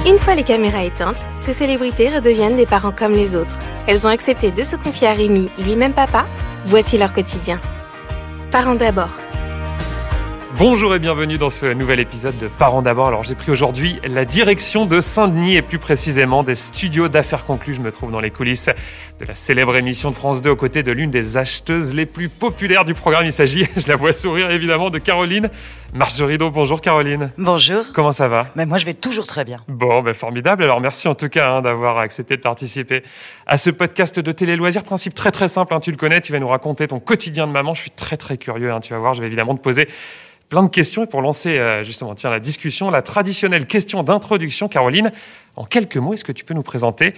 Une fois les caméras éteintes, ces célébrités redeviennent des parents comme les autres. Elles ont accepté de se confier à Rémi, lui-même papa. Voici leur quotidien. Parents d'abord. Bonjour et bienvenue dans ce nouvel épisode de Parents d'abord. Alors j'ai pris aujourd'hui la direction de Saint-Denis et plus précisément des studios d'Affaires conclues. Je me trouve dans les coulisses de la célèbre émission de France 2 aux côtés de l'une des acheteuses les plus populaires du programme. Il s'agit, je la vois sourire évidemment, de Caroline Marjorideau. Bonjour Caroline. Bonjour. Comment ça va ? Moi je vais toujours très bien. Bon, formidable. Alors merci en tout cas d'avoir accepté de participer à ce podcast de télé-loisirs. Principe très très simple, tu le connais, tu vas nous raconter ton quotidien de maman. Je suis très très curieux, tu vas voir, je vais évidemment te poser plein de questions. Et pour lancer justement la discussion, la traditionnelle question d'introduction, Caroline, en quelques mots, est-ce que tu peux nous présenter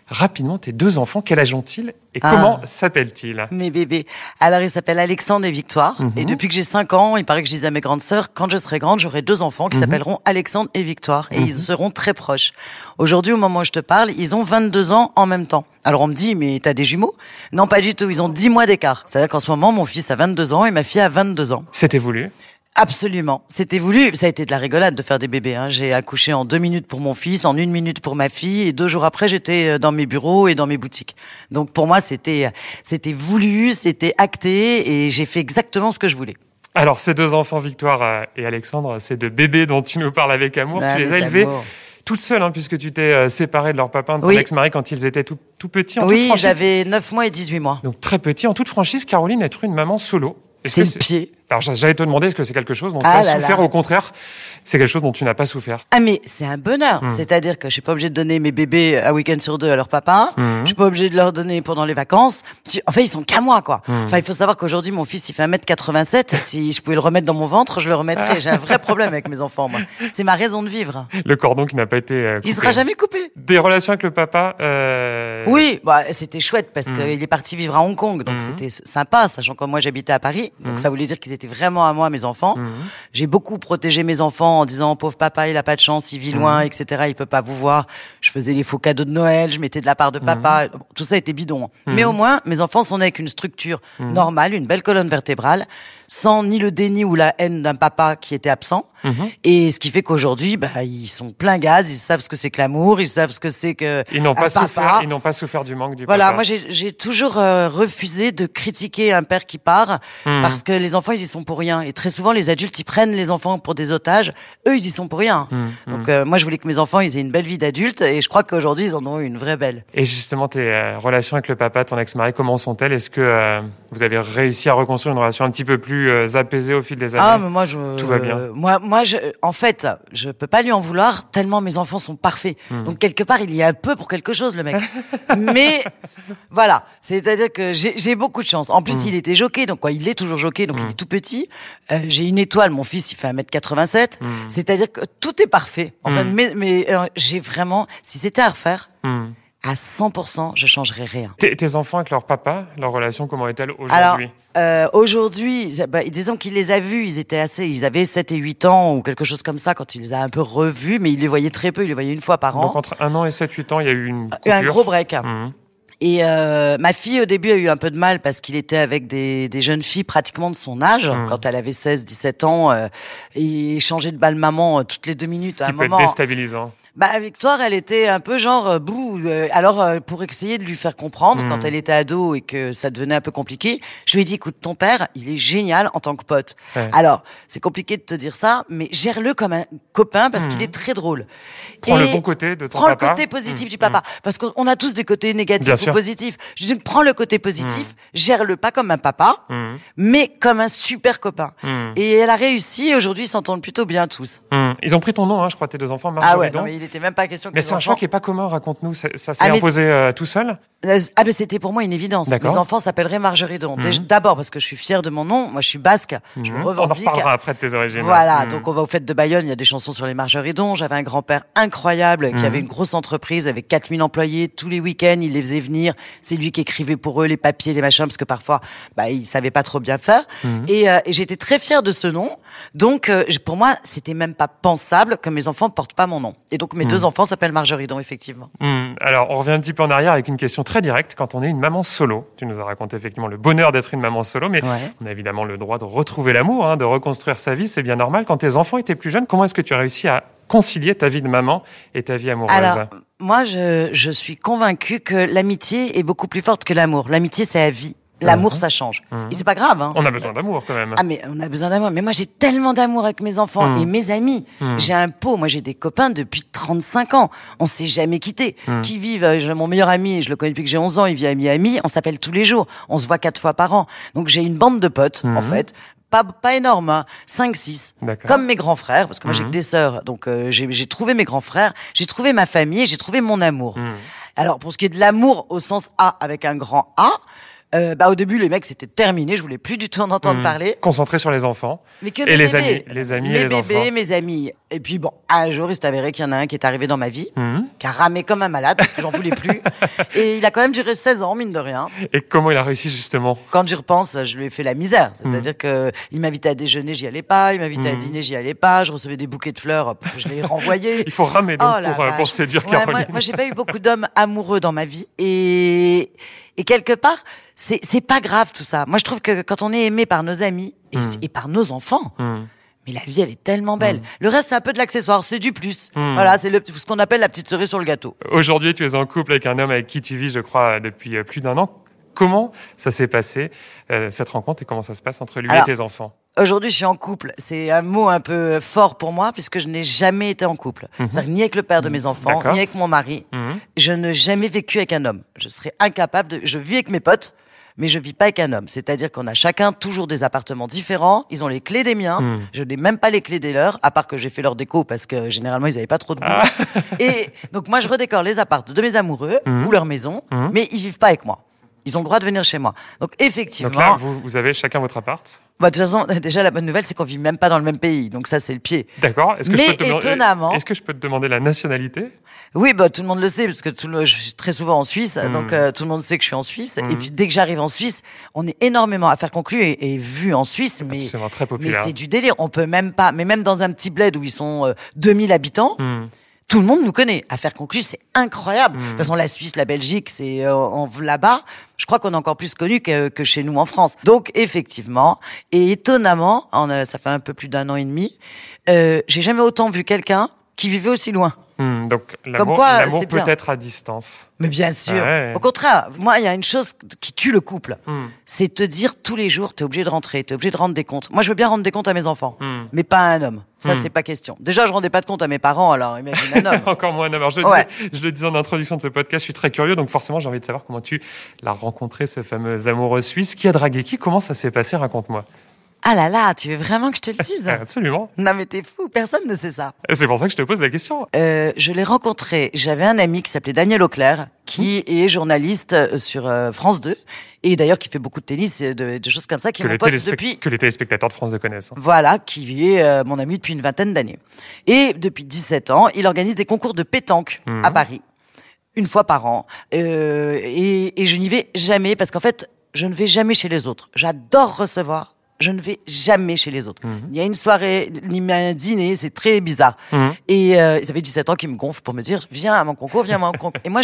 rapidement tes deux enfants? Quel âge ont-ils et comment s'appellent-ils? Mes bébés. Alors, ils s'appellent Alexandre et Victoire. Et depuis que j'ai 5 ans, il paraît que je disais à mes grandes sœurs, quand je serai grande, j'aurai 2 enfants qui s'appelleront Alexandre et Victoire. Et ils seront très proches. Aujourd'hui, au moment où je te parle, ils ont 22 ans en même temps. Alors, on me dit, mais t'as des jumeaux? Non, pas du tout. Ils ont 10 mois d'écart. C'est-à-dire qu'en ce moment, mon fils a 22 ans et ma fille a 22 ans. C'était voulu? Absolument. C'était voulu. Ça a été de la rigolade de faire des bébés. J'ai accouché en 2 minutes pour mon fils, en 1 minute pour ma fille, et 2 jours après, j'étais dans mes bureaux et dans mes boutiques. Donc pour moi, c'était voulu, c'était acté, et j'ai fait exactement ce que je voulais. Alors ces 2 enfants, Victoire et Alexandre, ces 2 bébés dont tu nous parles avec amour, tu les as élevés toute seule, puisque tu t'es séparée de leur papa, de ton ex-mari, quand ils étaient tout petits. Oui, j'avais 9 mois et 18 mois. Donc très petit. En toute franchise, Caroline, être une maman solo. C'est le pied. Alors j'allais te demander, est-ce que c'est quelque chose dont tu as souffert, ou au contraire, c'est quelque chose dont tu n'as pas souffert? Ah mais c'est un bonheur. C'est-à-dire que je suis pas obligée de donner mes bébés un week-end sur 2 à leur papa. Je suis pas obligée de leur donner pendant les vacances. En fait, ils sont qu'à moi, quoi. Enfin, il faut savoir qu'aujourd'hui, mon fils, il fait 1m87. Si je pouvais le remettre dans mon ventre, je le remettrais. J'ai un vrai problème avec mes enfants, moi. C'est ma raison de vivre. Le cordon qui n'a pas été coupé. Il sera jamais coupé. Des relations avec le papa Oui, c'était chouette parce qu'il est parti vivre à Hong Kong. Donc c'était sympa, sachant que moi, j'habitais à Paris. Donc ça voulait dire qu'ils étaient vraiment à moi, mes enfants. J'ai beaucoup protégé mes enfants en disant, pauvre papa, il a pas de chance, il vit loin, etc. Il peut pas vous voir. Je faisais les faux cadeaux de Noël, je mettais de la part de papa. Tout ça était bidon. Mais au moins, mes enfants sont nés avec une structure normale, une belle colonne vertébrale, sans ni le déni ou la haine d'un papa qui était absent. Et ce qui fait qu'aujourd'hui, ils sont plein gaz, ils savent ce que c'est que l'amour, ils savent ce que c'est que ils n'ont pas souffert du manque du papa. Voilà, moi j'ai toujours refusé de critiquer un père qui part parce que les enfants ils y sont pour rien, et très souvent les adultes ils prennent les enfants pour des otages, eux ils y sont pour rien. Donc moi je voulais que mes enfants ils aient une belle vie d'adulte, et je crois qu'aujourd'hui ils en ont une vraie belle. Et justement tes relations avec le papa, ton ex-mari, comment sont-elles? Est-ce que vous avez réussi à reconstruire une relation un petit peu plus apaisée au fil des années? Ah mais moi tout va bien. En fait, je peux pas lui en vouloir tellement mes enfants sont parfaits. Donc quelque part, il y a un peu pour quelque chose, le mec. Mais voilà, c'est-à-dire que j'ai beaucoup de chance. En plus, il était jockey, donc il est toujours jockey, donc il est tout petit. J'ai une étoile, mon fils, il fait 1m87. C'est-à-dire que tout est parfait. En fait, mais j'ai vraiment, si c'était à refaire, à 100%, je changerais rien. Tes enfants avec leur papa, leur relation, comment est-elle aujourd'hui? Alors, aujourd'hui, disons qu'il les a vus, ils avaient 7 et 8 ans ou quelque chose comme ça quand il les a un peu revus, mais il les voyait très peu, il les voyait une fois par an. Donc entre 1 an et 7-8 ans, il y a eu une coupure. Un gros break. Et ma fille, au début, a eu un peu de mal parce qu'il était avec des jeunes filles pratiquement de son âge, quand elle avait 16-17 ans, et changeait de balle maman toutes les 2 minutes. Ce qui peut être déstabilisant. Victoire, elle était un peu genre alors pour essayer de lui faire comprendre quand elle était ado et que ça devenait un peu compliqué, je lui ai dit écoute, ton père, il est génial en tant que pote. Alors, c'est compliqué de te dire ça, mais gère-le comme un copain parce qu'il est très drôle. Prends le bon côté de ton papa. papa. Prends le côté positif du papa parce qu'on a tous des côtés négatifs ou positifs. Je dis prends le côté positif, gère-le pas comme un papa, mais comme un super copain. Et elle a réussi, et aujourd'hui ils s'entendent plutôt bien tous. Ils ont pris ton nom, je crois, tes 2 enfants, Marjorideau. Non, mais il était même pas question que mais c'est un choix qui est pas commun, raconte-nous. Ça s'est imposé tout seul? C'était pour moi une évidence. D'accord. Mes enfants s'appelleraient Marjorideau. D'abord parce que je suis fière de mon nom. Moi, je suis basque. Je me revendique. On en reparlera après de tes origines. Voilà. Donc, on va aux fêtes de Bayonne. Il y a des chansons sur les Marjoridons. J'avais un grand-père incroyable qui avait une grosse entreprise avec 4000 employés. Tous les week-ends, il les faisait venir. C'est lui qui écrivait pour eux les papiers, les machins, parce que parfois, ils savaient pas trop bien faire. Et j'étais très fière de ce nom. Donc, pour moi, c'était même pas pensable que mes enfants portent pas mon nom. Et donc, mes 2 enfants s'appellent Marjorideau, effectivement. Alors, on revient un petit peu en arrière avec une question très directe. Quand on est une maman solo, tu nous as raconté effectivement le bonheur d'être une maman solo, mais on a évidemment le droit de retrouver l'amour, de reconstruire sa vie, c'est bien normal. Quand tes enfants étaient plus jeunes, comment est-ce que tu as réussi à concilier ta vie de maman et ta vie amoureuse? Alors, moi, je suis convaincue que l'amitié est beaucoup plus forte que l'amour. L'amitié, c'est la vie. L'amour, ça change. Et c'est pas grave, hein. On a besoin d'amour, quand même. Ah, mais on a besoin d'amour. Mais moi, j'ai tellement d'amour avec mes enfants et mes amis. J'ai un pot. Moi, j'ai des copains depuis 35 ans. On s'est jamais quittés. Qui vivent, mon meilleur ami, je le connais depuis que j'ai 11 ans, il vit à Miami. On s'appelle tous les jours. On se voit 4 fois par an. Donc, j'ai une bande de potes, en fait. Pas énorme, hein. 5-6. Comme mes grands frères, parce que moi, j'ai que des sœurs. Donc, j'ai trouvé mes grands frères. J'ai trouvé ma famille. J'ai trouvé mon amour. Alors, pour ce qui est de l'amour au sens A, avec un grand A, au début, les mecs, c'était terminé. Je voulais plus du tout en entendre parler. Concentré sur les enfants. Mais que et mes les bébés. amis mes et les bébés, enfants. mes amis. Et puis bon, un jour, il s'est avéré qu'il y en a un qui est arrivé dans ma vie, qui a ramé comme un malade parce que j'en voulais plus. Et il a quand même duré 16 ans, mine de rien. Et comment il a réussi, justement? Quand j'y repense, je lui ai fait la misère. C'est-à-dire que il m'invitait à déjeuner, j'y allais pas. Il m'invitait à dîner, j'y allais pas. Je recevais des bouquets de fleurs, je les renvoyais. Il faut ramer donc Oh, pour séduire ouais, Caroline. moi, j'ai pas eu beaucoup d'hommes amoureux dans ma vie. Et quelque part, c'est pas grave tout ça. Moi, je trouve que quand on est aimé par nos amis et par nos enfants, mais la vie, elle est tellement belle. Le reste, c'est un peu de l'accessoire, c'est du plus. Voilà, c'est ce qu'on appelle la petite cerise sur le gâteau. Aujourd'hui, tu es en couple avec un homme avec qui tu vis, je crois, depuis plus d'1 an. Comment ça s'est passé, cette rencontre, et comment ça se passe entre lui et tes enfants? Aujourd'hui, je suis en couple. C'est un mot un peu fort pour moi, puisque je n'ai jamais été en couple. C'est-à-dire ni avec le père de mes enfants, ni avec mon mari. Je n'ai jamais vécu avec un homme. Je serais incapable de... Je vis avec mes potes, mais je vis pas avec un homme. C'est-à-dire qu'on a chacun toujours des appartements différents. Ils ont les clés des miens. Je n'ai même pas les clés des leurs, à part que j'ai fait leur déco parce que généralement, ils n'avaient pas trop de goût. Et donc, moi, je redécore les appartements de mes amoureux ou leur maison, mais ils vivent pas avec moi. Ils ont le droit de venir chez moi. Donc, effectivement. Donc là, vous avez chacun votre appart? De toute façon, déjà, la bonne nouvelle, c'est qu'on vit même pas dans le même pays. Donc ça, c'est le pied. D'accord. Mais étonnamment... Est-ce que je peux te demander la nationalité? Oui, tout le monde le sait, parce que je suis très souvent en Suisse. Donc tout le monde sait que je suis en Suisse. Et puis, dès que j'arrive en Suisse, on est énormément à faire conclure et vu en Suisse. Mais très populaire. Mais c'est du délire. On peut même pas... Mais même dans un petit bled où ils sont 2000 habitants... Tout le monde nous connaît. Affaire conclue, c'est incroyable. De toute façon, la Suisse, la Belgique, c'est là-bas. Je crois qu'on est encore plus connus que chez nous en France. Donc, effectivement, et étonnamment, ça fait un peu plus d'1 an et demi, j'ai jamais autant vu quelqu'un qui vivait aussi loin. Donc, l'amour peut être à distance. Mais bien sûr. Ouais. Au contraire, moi, il y a une chose qui tue le couple. C'est te dire tous les jours, t'es obligé de rentrer, t'es obligé de rendre des comptes. Moi, je veux bien rendre des comptes à mes enfants, mais pas à un homme. Ça, c'est pas question. Déjà, je rendais pas de compte à mes parents, alors imagine un homme. Encore moins un homme. Alors, je le disais en introduction de ce podcast, je suis très curieux, donc forcément, j'ai envie de savoir comment tu l'as rencontré, ce fameux amoureux suisse. Qui a dragué qui? Comment ça s'est passé? Raconte-moi. Ah là là, tu veux vraiment que je te le dise? Absolument. Non mais t'es fou, personne ne sait ça. Et c'est pour ça que je te pose la question. Je l'ai rencontré, j'avais un ami qui s'appelait Daniel Auclair, qui est journaliste sur France 2, et d'ailleurs qui fait beaucoup de tennis et de choses comme ça, qui est mon pote depuis... Que les téléspectateurs de France 2 connaissent. Voilà, qui est mon ami depuis une vingtaine d'années. Et depuis 17 ans, il organise des concours de pétanque à Paris, une fois par an. Et je n'y vais jamais, parce qu'en fait, je ne vais jamais chez les autres. J'adore recevoir. Je ne vais jamais chez les autres. Il y a une soirée, un dîner, c'est très bizarre. Et ils avaient 17 ans qui me gonflent pour me dire, viens à mon concours, viens à mon concours. Et moi,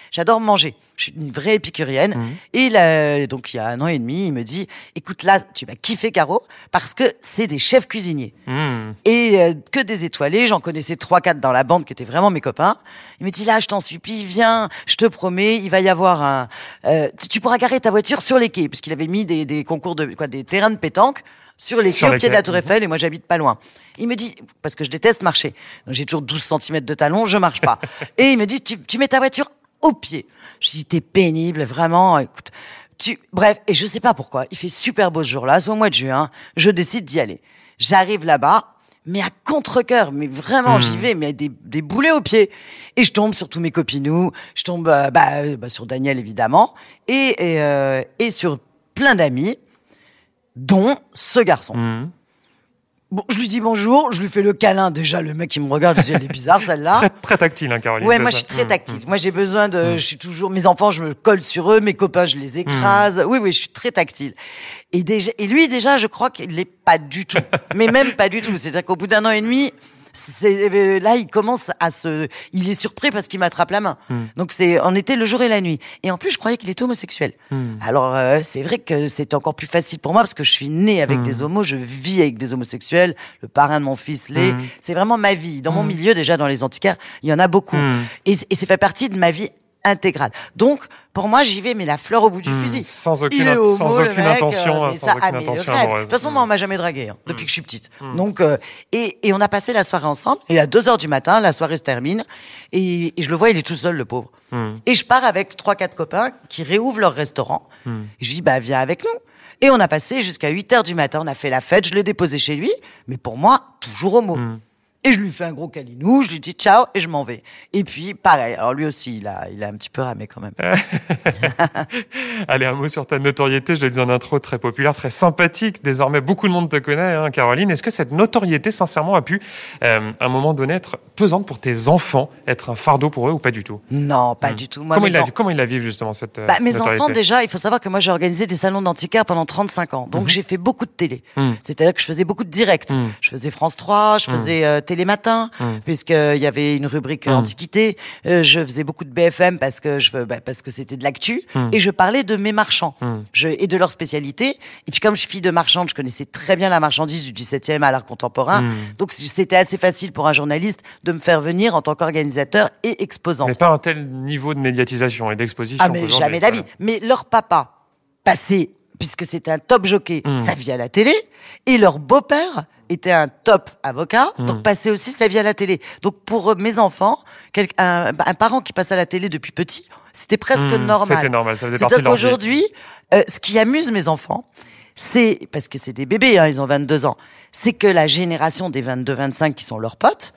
j'adore manger. Je suis une vraie épicurienne. Et là, donc, il y a 1 an et demi, il me dit, écoute, là, tu vas kiffer, Caro, parce que c'est des chefs cuisiniers. Et que des étoilés. J'en connaissais 3-4 dans la bande qui étaient vraiment mes copains. Il me dit, là, je t'en supplie, viens, je te promets, il va y avoir tu pourras garer ta voiture sur les quais, puisqu'il avait mis des concours des terrains de pétanque sur les quais au pied de la Tour Eiffel, et moi j'habite pas loin. Il me dit, parce que je déteste marcher, donc j'ai toujours 12 cm de talons, je marche pas. Et il me dit, tu mets ta voiture au pied. Je dis, t'es pénible, vraiment, écoute. Bref, et je sais pas pourquoi, il fait super beau ce jour-là, c'est au mois de juin, je décide d'y aller. J'arrive là-bas, mais à contre-cœur, mais vraiment, j'y vais, mais des boulets aux pieds. Et je tombe sur tous mes copinous, je tombe sur Daniel, évidemment, et sur plein d'amis, dont ce garçon. Bon, je lui dis bonjour, je lui fais le câlin. Déjà, le mec, il me regarde, je dis, elle est bizarre, celle-là. Très, très tactile, hein, Caroline. Ouais, moi, je suis très tactile. Moi, j'ai besoin je suis toujours, mes enfants, je me colle sur eux, mes copains, je les écrase. Oui, je suis très tactile. Et lui, déjà, je crois qu'il l'est pas du tout. Mais même pas du tout. C'est-à-dire qu'au bout d'1 an et demi, Là, il commence il est surpris parce qu'il m'attrape la main. Donc on était le jour et la nuit. Et en plus, je croyais qu'il était homosexuel. Alors, c'est vrai que c'était encore plus facile pour moi parce que je suis née avec des homos, je vis avec des homosexuels. Le parrain de mon fils l'est. C'est vraiment ma vie. Dans mon milieu, déjà, dans les antiquaires, il y en a beaucoup. Et ça fait partie de ma vie intégrale. Donc, pour moi, j'y vais, mais la fleur au bout du fusil. Sans aucune intention amoureuse. De toute façon, moi, on m'a jamais dragué, depuis que je suis petite. Donc, et on a passé la soirée ensemble, et à 2h du matin, la soirée se termine, et je le vois, il est tout seul, le pauvre. Et je pars avec 3-4 copains qui réouvrent leur restaurant. Et je lui dis, viens avec nous. Et on a passé jusqu'à 8h du matin, on a fait la fête, je l'ai déposé chez lui, mais pour moi, toujours homo. Et je lui fais un gros câlinou, je lui dis ciao et je m'en vais. Et puis, pareil. Alors lui aussi, il a un petit peu ramé quand même. Allez, un mot sur ta notoriété. Je le disais en intro, très populaire, très sympathique. Désormais, beaucoup de monde te connaît, hein, Caroline. Est-ce que cette notoriété, sincèrement, a pu, à un moment donné, être pesante pour tes enfants, être un fardeau pour eux ou pas du tout? Non, pas du tout. Moi, comment ils la vivent, justement, cette mes notoriété? enfants, déjà, il faut savoir que moi, j'ai organisé des salons d'antiquaires pendant 35 ans. Donc, j'ai fait beaucoup de télé. C'est-à-dire que je faisais beaucoup de directs. Je faisais France 3, je faisais Télématin, puisqu'il y avait une rubrique Antiquité. Je faisais beaucoup de BFM parce que c'était de l'actu. Et je parlais de mes marchands et de leur spécialité. Et puis, comme je suis fille de marchande, je connaissais très bien la marchandise du 17e à l'art contemporain. Donc, c'était assez facile pour un journaliste de me faire venir en tant qu'organisateur et exposant. Mais pas un tel niveau de médiatisation et d'exposition. Ah, mais jamais d'avis. Mais leur papa passait, puisque c'était un top jockey, sa vie à la télé, et leur beau-père était un top avocat, donc passait aussi sa vie à la télé. Donc pour mes enfants, un parent qui passe à la télé depuis petit, c'était presque normal. C'était normal, ça faisait partie de C'est-à-dire leur vie. qu'aujourd'hui, ce qui amuse mes enfants, c'est, parce que c'est des bébés, ils ont 22 ans, c'est que la génération des 22-25 qui sont leurs potes,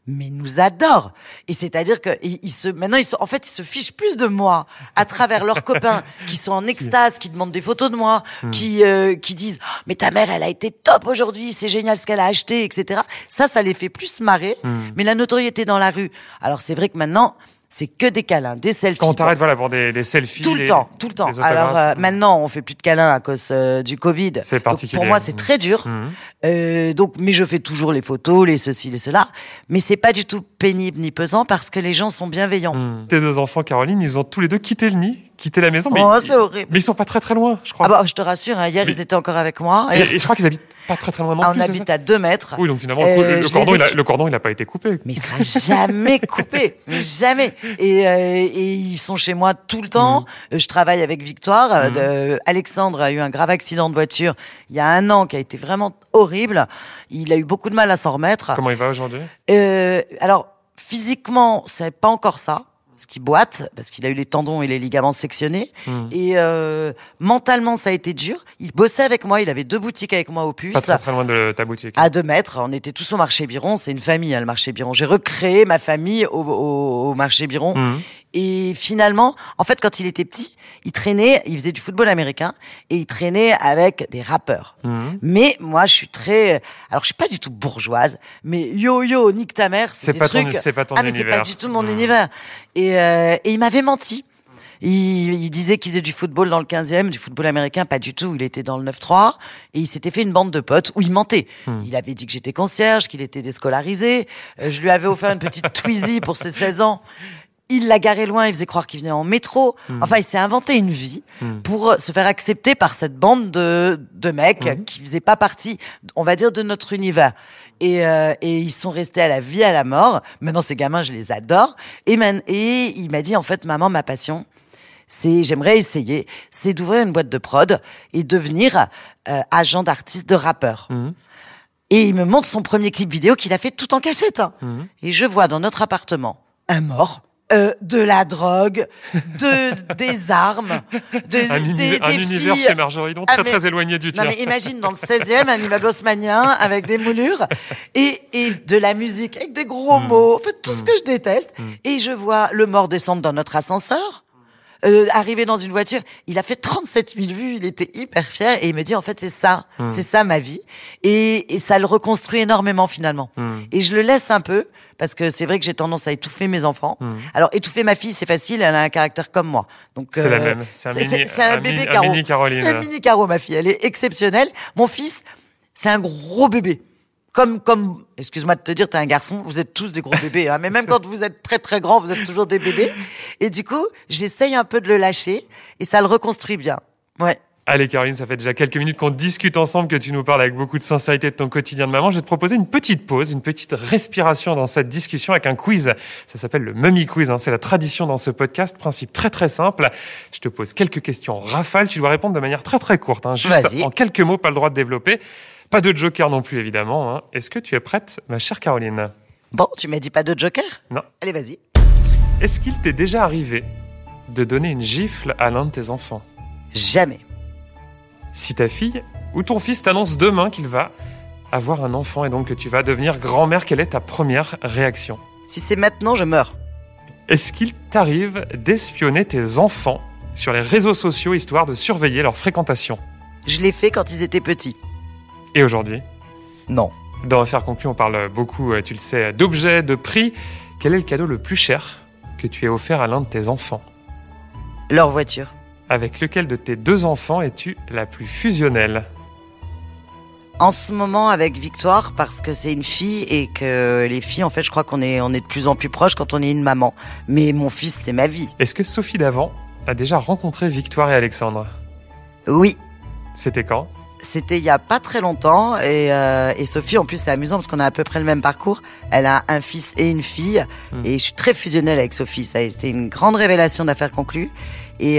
mais nous adorent. Et c'est-à-dire que maintenant, ils se fichent plus de moi à travers leurs copains qui sont en extase, qui demandent des photos de moi, qui disent « Mais ta mère, elle a été top aujourd'hui, c'est génial ce qu'elle a acheté, etc. » Ça les fait plus marrer. Mais la notoriété dans la rue, alors c'est vrai que maintenant, c'est que des câlins, des selfies. Quand on t'arrête pour des selfies. Tout le temps. Alors maintenant, on fait plus de câlins à cause du Covid. C'est particulier. Donc, pour moi, c'est très dur. Mais je fais toujours les photos, les ceci, les cela. Mais c'est pas du tout pénible ni pesant parce que les gens sont bienveillants. Tes deux enfants, Caroline, ils ont tous les deux quitté le nid, quitté la maison. Mais c'est horrible. Mais ils sont pas très très loin, je crois. Je te rassure, hier, ils étaient encore avec moi. Et je crois qu'ils habitent pas très très loin non plus. On habite à 2 mètres. Oui, donc finalement, le cordon, il a pas été coupé. Mais il sera jamais coupé. Mais jamais. Et ils sont chez moi tout le temps. Je travaille avec Victoire. Alexandre a eu un grave accident de voiture il y a 1 an qui a été vraiment horrible. Il a eu beaucoup de mal à s'en remettre. Comment il va aujourd'hui? Alors, physiquement, c'est pas encore ça. Parce qu'il boite, parce qu'il a eu les tendons et les ligaments sectionnés. Et mentalement, ça a été dur. Il bossait avec moi, il avait 2 boutiques avec moi au Puce. Pas très, très loin de ta boutique. À 2 mètres, on était tous au marché Biron. C'est une famille, le marché Biron. J'ai recréé ma famille au marché Biron. Et finalement, en fait, quand il était petit, il faisait du football américain et il traînait avec des rappeurs. Mais moi, je suis pas du tout bourgeoise, mais yo, nique ta mère, c'est des trucs. C'est pas ton univers. C'est pas du tout mon univers. Et il m'avait menti. Il disait qu'il faisait du football dans le 15e, du football américain, pas du tout. Il était dans le 9-3 et il s'était fait une bande de potes où il mentait. Il avait dit que j'étais concierge, qu'il était déscolarisé. Je lui avais offert une petite Twizy pour ses 16 ans. Il l'a garé loin, il faisait croire qu'il venait en métro. Enfin, il s'est inventé une vie pour se faire accepter par cette bande de mecs qui faisaient pas partie, on va dire, de notre univers. Et ils sont restés à la vie, à la mort. Maintenant, ces gamins, je les adore. Et il m'a dit, en fait, maman, ma passion, j'aimerais essayer, c'est d'ouvrir une boîte de prod et devenir agent d'artiste, de rappeur. Et il me montre son premier clip vidéo qu'il a fait tout en cachette. Et je vois dans notre appartement un mort. De la drogue, des armes, des univers filles. chez Marjorie, donc très éloigné du tien. Non, mais imagine dans le 16e, un immeuble haussmannien avec des moulures et de la musique avec des gros mots, en fait, tout ce que je déteste. Et je vois le mort descendre dans notre ascenseur. Arrivé dans une voiture, il a fait 37 000 vues, il était hyper fier et il me dit en fait c'est ça ma vie et ça le reconstruit énormément finalement. Et je le laisse un peu parce que c'est vrai que j'ai tendance à étouffer mes enfants. Alors étouffer ma fille c'est facile, elle a un caractère comme moi. Donc c'est la même, c'est un bébé Caro. Mini Caroline. C'est un mini Caro ma fille, elle est exceptionnelle. Mon fils, c'est un gros bébé. excuse-moi de te dire, t'es un garçon, vous êtes tous des gros bébés, hein, mais même quand vous êtes très très grands, vous êtes toujours des bébés. Et du coup, j'essaye un peu de le lâcher et ça le reconstruit bien. Ouais. Allez Caroline, ça fait déjà quelques minutes qu'on discute ensemble, que tu nous parles avec beaucoup de sincérité de ton quotidien de maman. Je vais te proposer une petite pause, une petite respiration dans cette discussion avec un quiz. Ça s'appelle le Mummy Quiz, hein. C'est la tradition dans ce podcast. Principe très très simple. Je te pose quelques questions rafales. Tu dois répondre de manière très très courte, hein. Juste Vas-y. en quelques mots, pas le droit de développer. Pas de joker non plus évidemment, hein. Est-ce que tu es prête, ma chère Caroline? Bon, tu m'as dit pas de joker? Non. Allez, vas-y. Est-ce qu'il t'est déjà arrivé de donner une gifle à l'un de tes enfants? Jamais. Si ta fille ou ton fils t'annonce demain qu'il va avoir un enfant et donc que tu vas devenir grand-mère, quelle est ta première réaction? Si c'est maintenant, je meurs. Est-ce qu'il t'arrive d'espionner tes enfants sur les réseaux sociaux histoire de surveiller leur fréquentation? Je l'ai fait quand ils étaient petits. Et aujourd'hui, Non. dans Affaires conclues, on parle beaucoup, tu le sais, d'objets, de prix. Quel est le cadeau le plus cher que tu aies offert à l'un de tes enfants? Leur voiture. Avec lequel de tes 2 enfants es-tu la plus fusionnelle? En ce moment, avec Victoire, parce que c'est une fille et que les filles, en fait, je crois qu'on est de plus en plus proches quand on est une maman. Mais mon fils, c'est ma vie. Est-ce que Sophie Davant a déjà rencontré Victoire et Alexandre? Oui. C'était quand? C'était il y a pas très longtemps et Sophie, en plus, c'est amusant parce qu'on a à peu près le même parcours. Elle a un fils et une fille et je suis très fusionnelle avec Sophie. Ça a été une grande révélation d'Affaires conclues. Et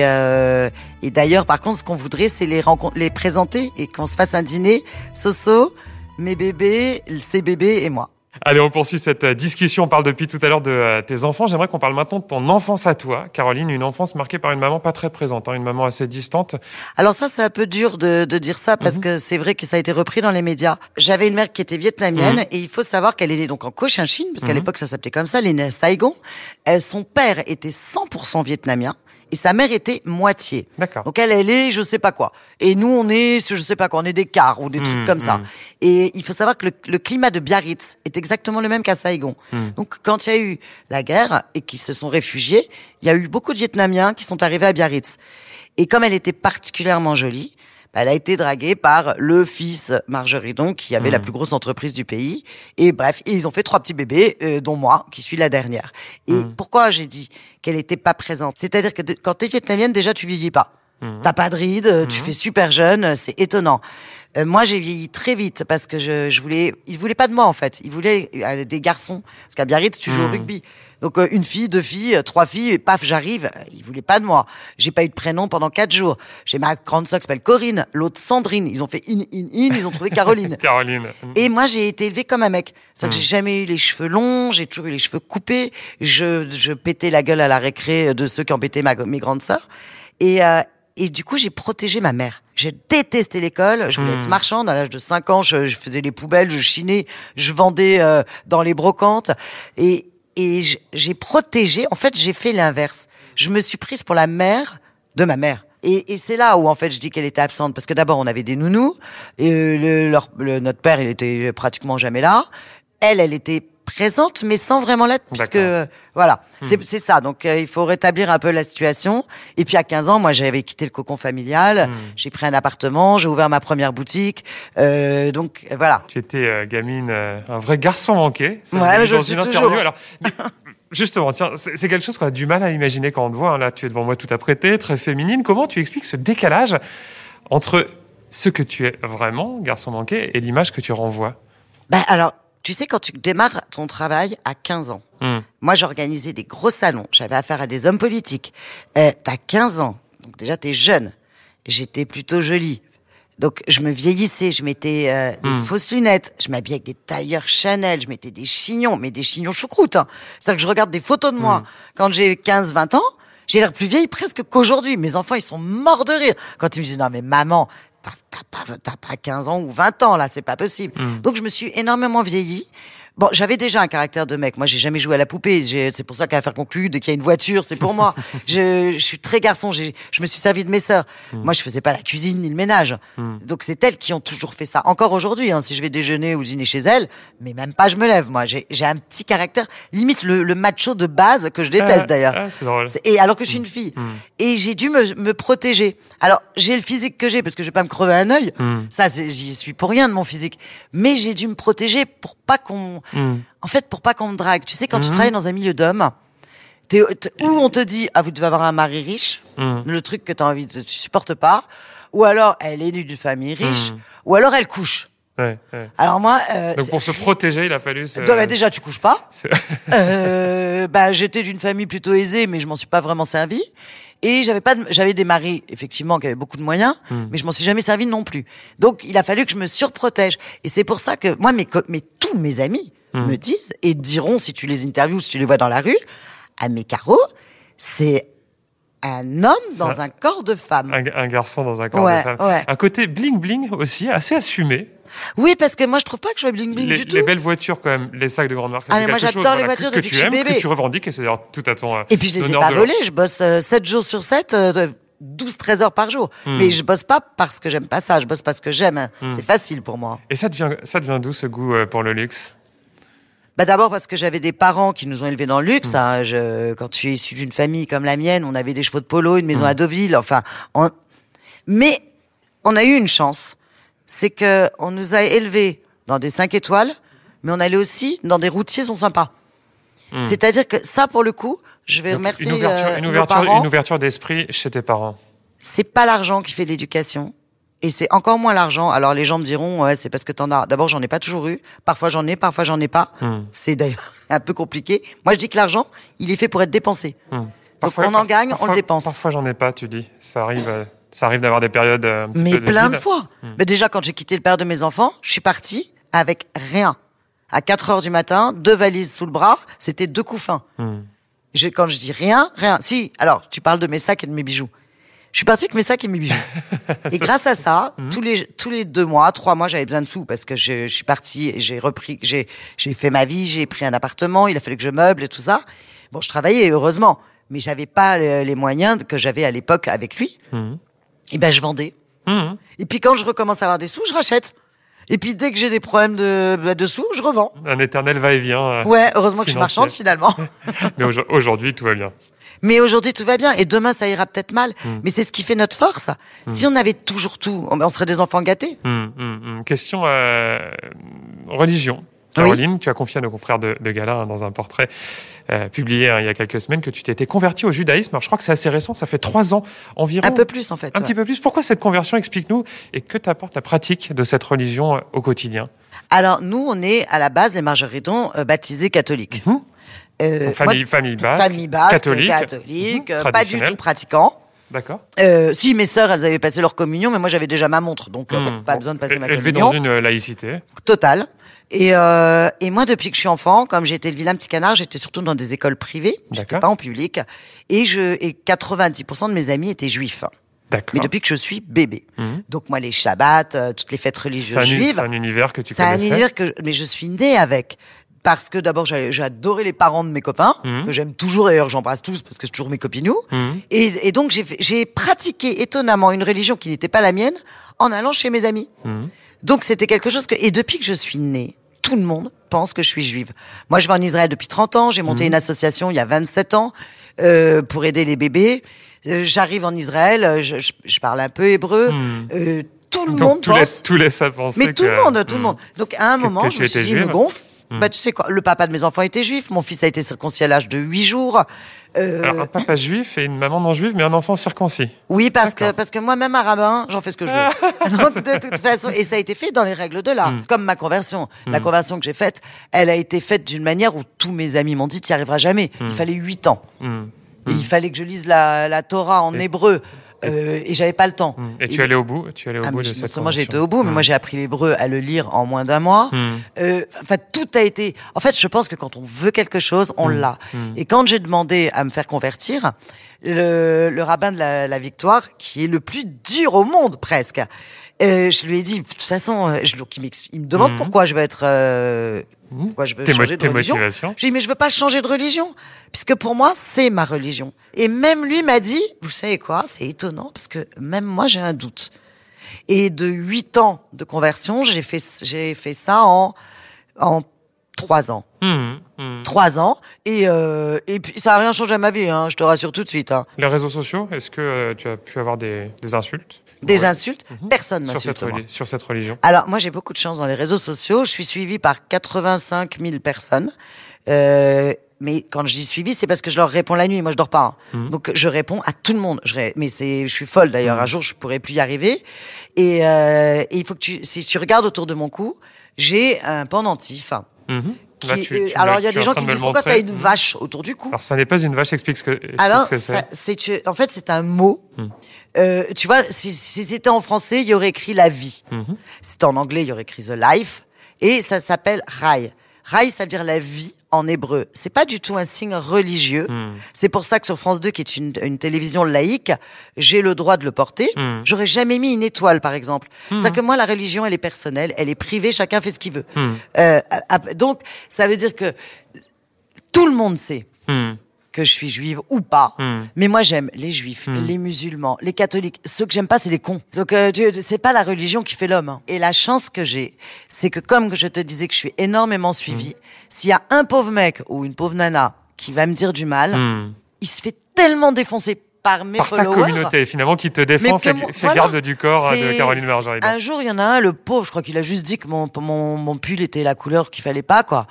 d'ailleurs, par contre, ce qu'on voudrait, c'est les présenter et qu'on se fasse un dîner. Soso, mes bébés, ses bébés et moi. Allez, on poursuit cette discussion. On parle depuis tout à l'heure de tes enfants. J'aimerais qu'on parle maintenant de ton enfance à toi, Caroline. Une enfance marquée par une maman pas très présente, hein, une maman assez distante. Alors ça, c'est un peu dur de dire ça parce que c'est vrai que ça a été repris dans les médias. J'avais une mère qui était vietnamienne et il faut savoir qu'elle est née donc en Cochinchine, parce qu'à l'époque ça s'appelait comme ça, elle est née à Saigon. Son père était 100% vietnamien. Et sa mère était moitié. D'accord. Donc elle est je sais pas quoi. Et nous on est je sais pas quoi, on est des quarts ou des trucs comme ça. Et il faut savoir que le climat de Biarritz est exactement le même qu'à Saigon. Donc quand il y a eu la guerre et qu'ils se sont réfugiés, il y a eu beaucoup de Vietnamiens qui sont arrivés à Biarritz. Et comme elle était particulièrement jolie, elle a été draguée par le fils Margeridon, qui avait la plus grosse entreprise du pays. Et bref, ils ont fait 3 petits bébés, dont moi, qui suis la dernière. Et pourquoi j'ai dit qu'elle était pas présente? C'est-à-dire que quand t'es vietnamienne, déjà, tu vieillis pas. T'as pas de rides, tu fais super jeune, c'est étonnant. Moi, j'ai vieilli très vite parce que ils voulaient pas de moi, en fait. Ils voulaient des garçons. Parce qu'à Biarritz, tu joues au rugby. Donc, une fille, 2 filles, 3 filles, et paf, j'arrive. Ils voulaient pas de moi. J'ai pas eu de prénom pendant 4 jours. J'ai ma grande sœur qui s'appelle Corinne, l'autre Sandrine. Ils ont fait ils ont trouvé Caroline. Caroline. Et moi, j'ai été élevée comme un mec. C'est-à-dire que j'ai jamais eu les cheveux longs, j'ai toujours eu les cheveux coupés. Je pétais la gueule à la récré de ceux qui embêtaient mes grandes sœurs. Et du coup, j'ai protégé ma mère. J'ai détesté l'école. Je voulais être marchande. À l'âge de 5 ans, je faisais les poubelles, je chinais, je vendais dans les brocantes. Et j'ai protégé. En fait, j'ai fait l'inverse. Je me suis prise pour la mère de ma mère. Et c'est là où, en fait, je dis qu'elle était absente. Parce que d'abord, on avait des nounous. Et notre père, il était pratiquement jamais là. Elle était présente, mais sans vraiment l'être, puisque, voilà, c'est ça. Donc, il faut rétablir un peu la situation. Et puis, à 15 ans, moi, j'avais quitté le cocon familial. J'ai pris un appartement, j'ai ouvert ma première boutique. Donc, voilà. Tu étais gamine, un vrai garçon manqué. Ça, Ouais, mais je dans le suis une toujours. interview. Alors, justement, tiens, c'est quelque chose qu'on a du mal à imaginer quand on te voit. Hein. Là, tu es devant moi tout apprêtée, très féminine. Comment tu expliques ce décalage entre ce que tu es vraiment, garçon manqué, et l'image que tu renvoies? Alors, tu sais, quand tu démarres ton travail à 15 ans, moi, j'organisais des gros salons. J'avais affaire à des hommes politiques. T'as 15 ans. Donc, déjà, t'es jeune. J'étais plutôt jolie. Donc, je me vieillissais. Je mettais des fausses lunettes. Je m'habillais avec des tailleurs Chanel. Je mettais des chignons, mais des chignons choucroute. Hein. C'est-à-dire que je regarde des photos de moi quand j'ai 15-20 ans. J'ai l'air plus vieille presque qu'aujourd'hui. Mes enfants, ils sont morts de rire. Quand ils me disent, non, mais maman, t'as pas 15 ans ou 20 ans, là, c'est pas possible. Donc, je me suis énormément vieillie. Bon, j'avais déjà un caractère de mec. Moi, j'ai jamais joué à la poupée. C'est pour ça qu'à Affaires conclues, dès qu'il y a une voiture, c'est pour moi. Je suis très garçon. Je me suis servi de mes sœurs. Moi, je faisais pas la cuisine ni le ménage. Donc, c'est elles qui ont toujours fait ça. Encore aujourd'hui, si je vais déjeuner ou dîner chez elles, mais même pas, je me lève. Moi, j'ai un petit caractère, limite le macho de base que je déteste d'ailleurs. C'est drôle. Et alors que je suis une fille. Et j'ai dû me protéger. Alors, j'ai le physique que j'ai parce que je vais pas me crever un œil. Ça, j'y suis pour rien de mon physique. Mais j'ai dû me protéger pour pas qu'on me drague. Tu sais, quand tu travailles dans un milieu d'hommes, où on te dit, vous devez avoir un mari riche, le truc que tu supportes pas, ou alors elle est née d'une famille riche, ou alors elle couche. Ouais. Alors moi, donc pour se protéger, il a fallu. Déjà, tu couches pas. J'étais d'une famille plutôt aisée, mais je m'en suis pas vraiment servie. Et j'avais des maris, effectivement, qui avaient beaucoup de moyens, mais je m'en suis jamais servi non plus. Donc, il a fallu que je me surprotège. Et c'est pour ça que moi, tous mes amis me disent, et diront, si tu les interviews, si tu les vois dans la rue, à mes carreaux, c'est un homme dans un corps de femme. Un garçon dans un corps de femme. Ouais. Un côté bling-bling aussi, assez assumé. Oui, parce que moi, je trouve pas que je sois bling-bling du tout. Les belles voitures, quand même, les sacs de grande marque, c'est moi, j'adore les voitures depuis que je suis bébé. Que tu revendiques, et c'est d'ailleurs tout à ton Et puis, je les ai pas volées. Je bosse 7 jours sur 7, 12-13 heures par jour. Mais je bosse pas parce que j'aime pas ça. Je bosse parce que j'aime. C'est facile pour moi. Et ça devient d'où, ce goût pour le luxe? D'abord parce que j'avais des parents qui nous ont élevés dans le luxe. Quand tu es issu d'une famille comme la mienne, on avait des chevaux de polo, une maison à Deauville. Mais on a eu une chance. C'est que on nous a élevés dans des 5 étoiles, mais on allait aussi dans des routiers sont sympas. C'est-à-dire que ça, pour le coup, je vais remercier nos parents. Une ouverture d'esprit chez tes parents. C'est pas l'argent qui fait l'éducation. Et c'est encore moins l'argent. Alors les gens me diront, c'est parce que t'en as. D'abord, j'en ai pas toujours eu. Parfois j'en ai, parfois j'en ai pas. C'est d'ailleurs un peu compliqué. Moi, je dis que l'argent, il est fait pour être dépensé. Parfois, on en gagne, on le dépense. Parfois, j'en ai pas, tu dis. Ça arrive d'avoir des périodes un petit peu mais plein de vide. fois. Mais déjà, quand j'ai quitté le père de mes enfants, je suis partie avec rien. À 4h du matin, 2 valises sous le bras, c'était 2 coups fins. Quand je dis rien. Si, alors, tu parles de mes sacs et de mes bijoux. Je suis partie avec mes sacs et mes bijoux. Et grâce à ça, tous les 2 mois, 3 mois, j'avais besoin de sous parce que je suis partie et j'ai fait ma vie, j'ai pris un appartement, il a fallu que je meuble et tout ça. Bon, je travaillais, heureusement, mais j'avais pas les moyens que j'avais à l'époque avec lui. Et je vendais. Et puis quand je recommence à avoir des sous, je rachète. Et puis dès que j'ai des problèmes de sous, je revends. Un éternel va-et-vient. Heureusement que je suis marchande finalement. Mais aujourd'hui, tout va bien. Mais aujourd'hui, tout va bien. Et demain, ça ira peut-être mal. Mais c'est ce qui fait notre force. Si on avait toujours tout, on serait des enfants gâtés. Question religion. Caroline, tu as confié à nos confrères de Gala dans un portrait publié il y a quelques semaines que tu t'étais convertie au judaïsme. Alors, je crois que c'est assez récent, ça fait 3 ans environ. Un peu plus, en fait. Un petit peu plus. Pourquoi cette conversion? Explique-nous. Et que t'apporte la pratique de cette religion au quotidien? Alors, nous, on est à la base, les Margeritons, baptisés catholiques. Famille basque, catholique, pas du tout pratiquant. D'accord. Si, mes sœurs, elles avaient passé leur communion, mais moi, j'avais déjà ma montre, donc pas besoin de passer ma communion. Élevée dans une laïcité. Totale. Et moi, depuis que je suis enfant, comme j'ai été le vilain petit canard, j'étais surtout dans des écoles privées. J'étais pas en public. Et 90% de mes amis étaient juifs. D'accord. Mais depuis que je suis bébé. Donc moi, les Shabbats, toutes les fêtes religieuses juives. C'est un univers que tu connaissais. C'est un univers mais je suis née avec. Parce que d'abord, j'ai adoré les parents de mes copains, que j'aime toujours, d'ailleurs, j'embrasse tous parce que c'est toujours mes copinous. Et donc, j'ai pratiqué étonnamment une religion qui n'était pas la mienne en allant chez mes amis. Donc, c'était quelque chose et depuis que je suis née, tout le monde pense que je suis juive. Moi, je vais en Israël depuis 30 ans, j'ai monté une association il y a 27 ans, pour aider les bébés. J'arrive en Israël, je parle un peu hébreu, tout le monde pense. Tout laisse à penser. Mais tout le monde. Donc, à un moment, je me suis dit, me gonfle. Tu sais quoi, le papa de mes enfants était juif, mon fils a été circoncis à l'âge de 8 jours. Alors, un papa juif et une maman non juive, mais un enfant circoncis. Oui, parce que moi, même un rabbin, j'en fais ce que je veux. Donc, de toute façon, et ça a été fait dans les règles de l'art. Comme ma conversion. La conversion que j'ai faite, elle a été faite d'une manière où tous mes amis m'ont dit, t'y arriveras jamais. Il fallait 8 ans. Et il fallait que je lise la Torah en hébreu. Et j'avais pas le temps. Et tu allais au bout, de cette conversion. Moi, j'ai été au bout, mais moi, j'ai appris l'hébreu à le lire en moins d'1 mois. Tout a été. En fait, je pense que quand on veut quelque chose, on l'a. Et quand j'ai demandé à me faire convertir, le rabbin de la Victoire, qui est le plus dur au monde presque, Je lui ai dit, de toute façon, il me demande pourquoi je veux être... pourquoi je veux changer de religion. Je lui ai dit, mais je veux pas changer de religion, puisque pour moi, c'est ma religion. Et même lui m'a dit, vous savez quoi, c'est étonnant, parce que même moi, j'ai un doute. Et de 8 ans de conversion, j'ai fait ça en 3 ans. 3 ans. Et puis, ça n'a rien changé à ma vie, hein, je te rassure tout de suite. Hein. Les réseaux sociaux, est-ce que tu as pu avoir des insultes ? Des insultes, personne m'insulte. Sur cette religion. Alors, moi, j'ai beaucoup de chance dans les réseaux sociaux. Je suis suivie par 85 000 personnes. Mais quand je dis suivi, c'est parce que je leur réponds la nuit. Moi, je dors pas. Hein. Donc, je réponds à tout le monde. Je suis folle, d'ailleurs. Un jour, je pourrais plus y arriver. Et il faut que si tu regardes autour de mon cou, j'ai un pendentif. Alors, il y a des gens qui me disent pourquoi tu as une vache autour du cou. Alors, ça n'est pas une vache, explique ce que c'est. En fait, c'est un mot. Tu vois, si c'était en français, il y aurait écrit la vie. Si c'était en anglais, il y aurait écrit the life. Et ça s'appelle Rai. Rai, ça veut dire la vie en hébreu. C'est pas du tout un signe religieux. C'est pour ça que sur France 2, qui est une télévision laïque, j'ai le droit de le porter. J'aurais jamais mis une étoile, par exemple. C'est-à-dire que moi, la religion, elle est personnelle, elle est privée, chacun fait ce qu'il veut. Donc, ça veut dire que tout le monde sait que je suis juive ou pas. Mais moi, j'aime les juifs, les musulmans, les catholiques. Ceux que j'aime pas, c'est les cons. Donc, c'est pas la religion qui fait l'homme. Hein. Et la chance que j'ai, c'est que comme je te disais que je suis énormément suivie, s'il y a un pauvre mec ou une pauvre nana qui va me dire du mal, il se fait tellement défoncer par mes followers. Par ta communauté, finalement, qui te défend, fait garde du corps de Caroline Marjoriban. Un jour, il y en a un, le pauvre, je crois qu'il a juste dit que mon pull était la couleur qu'il fallait pas, quoi.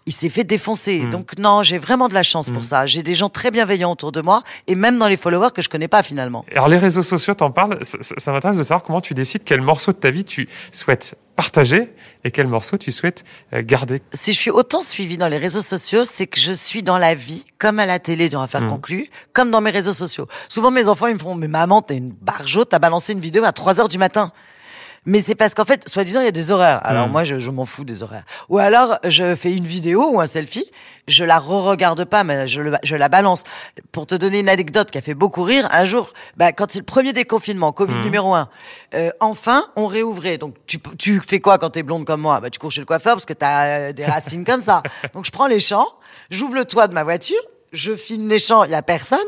Il s'est fait défoncer. Donc, non, j'ai vraiment de la chance pour ça. J'ai des gens très bienveillants autour de moi, et même dans les followers que je connais pas, finalement. Alors, les réseaux sociaux, t'en parles. Ça m'intéresse de savoir comment tu décides quel morceau de ta vie tu souhaites partager et quel morceau tu souhaites garder. Si je suis autant suivie dans les réseaux sociaux, c'est que je suis dans la vie, comme à la télé dans Affaires conclues, comme dans mes réseaux sociaux. Souvent, mes enfants, ils me font « Mais maman, t'es une barjote, t'as balancé une vidéo à 3h du matin ». Mais c'est parce qu'en fait, soi-disant, il y a des horaires. Alors moi, je m'en fous des horaires. Ou alors, je fais une vidéo ou un selfie, je la re-regarde pas, mais je la balance. Pour te donner une anecdote qui a fait beaucoup rire, un jour, quand c'est le premier déconfinement, Covid numéro 1, enfin, on réouvrait. Donc, tu fais quoi quand t'es blonde comme moi? Tu cours chez le coiffeur parce que t'as des racines comme ça. Donc, je prends les champs, j'ouvre le toit de ma voiture, je filme les champs, il y a personne,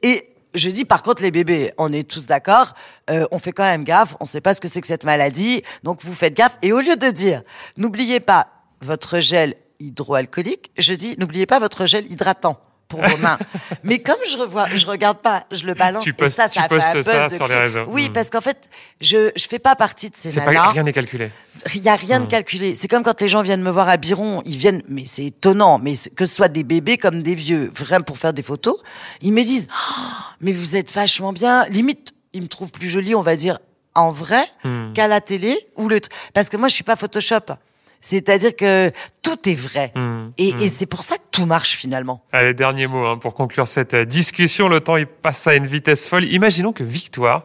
et je dis, par contre, les bébés, on est tous d'accord, on fait quand même gaffe, on sait pas ce que c'est que cette maladie, donc vous faites gaffe. Et au lieu de dire, n'oubliez pas votre gel hydroalcoolique, je dis, n'oubliez pas votre gel hydratant pour vos mains. Mais comme je regarde pas, je le balance. Tu postes ça sur les réseaux. Oui, parce qu'en fait, je fais pas partie de ces nanas. Rien n'est calculé. Il y a rien de calculé. C'est comme quand les gens viennent me voir à Biron, ils viennent, mais c'est étonnant, mais que ce soit des bébés comme des vieux, vraiment pour faire des photos, ils me disent, mais vous êtes vachement bien. Limite, ils me trouvent plus jolie, on va dire, en vrai, qu'à la télé parce que moi, je suis pas Photoshop. C'est-à-dire que tout est vrai. Et c'est pour ça que tout marche finalement. Allez, dernier mot pour conclure cette discussion. Le temps, il passe à une vitesse folle. Imaginons que Victoire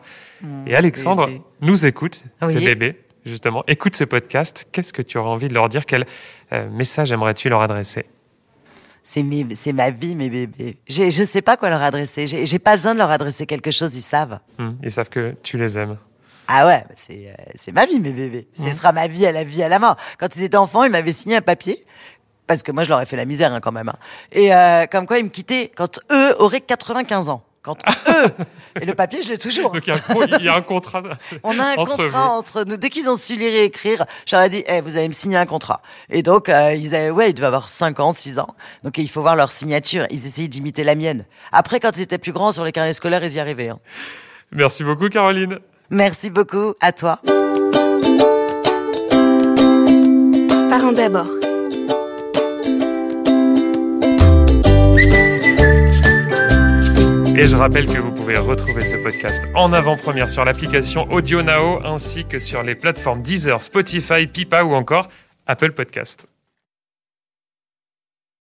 et Alexandre nous écoutent, ces bébés, justement, écoutent ce podcast. Qu'est-ce que tu aurais envie de leur dire? Quel message aimerais-tu leur adresser? C'est ma vie, mes bébés. Je sais pas quoi leur adresser. J'ai pas besoin de leur adresser quelque chose, ils savent. Ils savent que tu les aimes. Ah ouais, c'est ma vie, mes bébés. Ce sera ma vie à la mort. Quand ils étaient enfants, ils m'avaient signé un papier, parce que moi, je leur ai fait la misère quand même. Et comme quoi, ils me quittaient quand eux auraient 95 ans. Quand eux... Et le papier, je l'ai toujours. Donc il y a un contrat. On a un contrat entre nous. Dès qu'ils ont su lire et écrire, je leur ai dit, vous allez me signer un contrat. Et donc, ils devaient avoir 5 ans, 6 ans. Donc, il faut voir leur signature. Ils essayaient d'imiter la mienne. Après, quand ils étaient plus grands, sur les carnets scolaires, ils y arrivaient. Merci beaucoup, Caroline. Merci beaucoup, à toi. Parents d'abord. Et je rappelle que vous pouvez retrouver ce podcast en avant-première sur l'application Audio Now ainsi que sur les plateformes Deezer, Spotify, Pipa ou encore Apple Podcast.